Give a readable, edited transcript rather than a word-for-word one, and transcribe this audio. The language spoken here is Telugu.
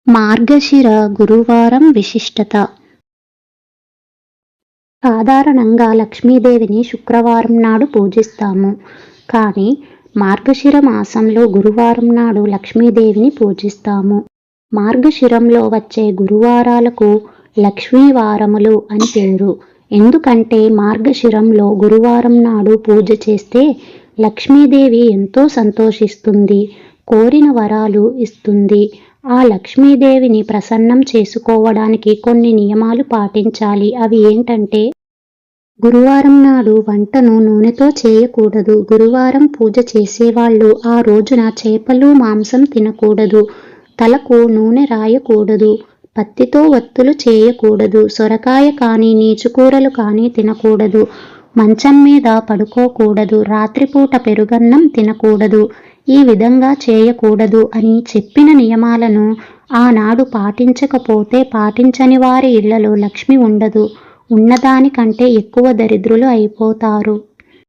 మార్గశిర గురువారం విశిష్టత. సాధారణంగా లక్ష్మీదేవిని శుక్రవారం నాడు పూజిస్తాము. కానీ మార్గశిర మాసంలో గురువారం నాడు లక్ష్మీదేవిని పూజిస్తాము. మార్గశిరంలో వచ్చే గురువారాలకు లక్ష్మీవారములు అని పేరు. ఎందుకంటే మార్గశిరంలో గురువారం నాడు పూజ చేస్తే లక్ష్మీదేవి ఎంతో సంతోషిస్తుంది, కోరిన వరాలు ఇస్తుంది. ఆ లక్ష్మీదేవిని ప్రసన్నం చేసుకోవడానికి కొన్ని నియమాలు పాటించాలి. అవి ఏంటంటే, గురువారం నాడు వంటను నూనెతో చేయకూడదు. గురువారం పూజ చేసేవాళ్ళు ఆ రోజున చేపలు, మాంసం తినకూడదు. తలకు నూనె రాయకూడదు. పత్తితో ఒత్తులు చేయకూడదు. సొరకాయ కానీ నీచుకూరలు కానీ తినకూడదు. మంచం మీద పడుకోకూడదు. రాత్రిపూట పెరుగన్నం తినకూడదు. ఈ విధంగా చేయకూడదు అని చెప్పిన నియమాలను ఆనాడు పాటించకపోతే పాటించని వారి ఇళ్లలో లక్ష్మి ఉండదు. ఉన్నదానికంటే ఎక్కువ దరిద్రులు అయిపోతారు.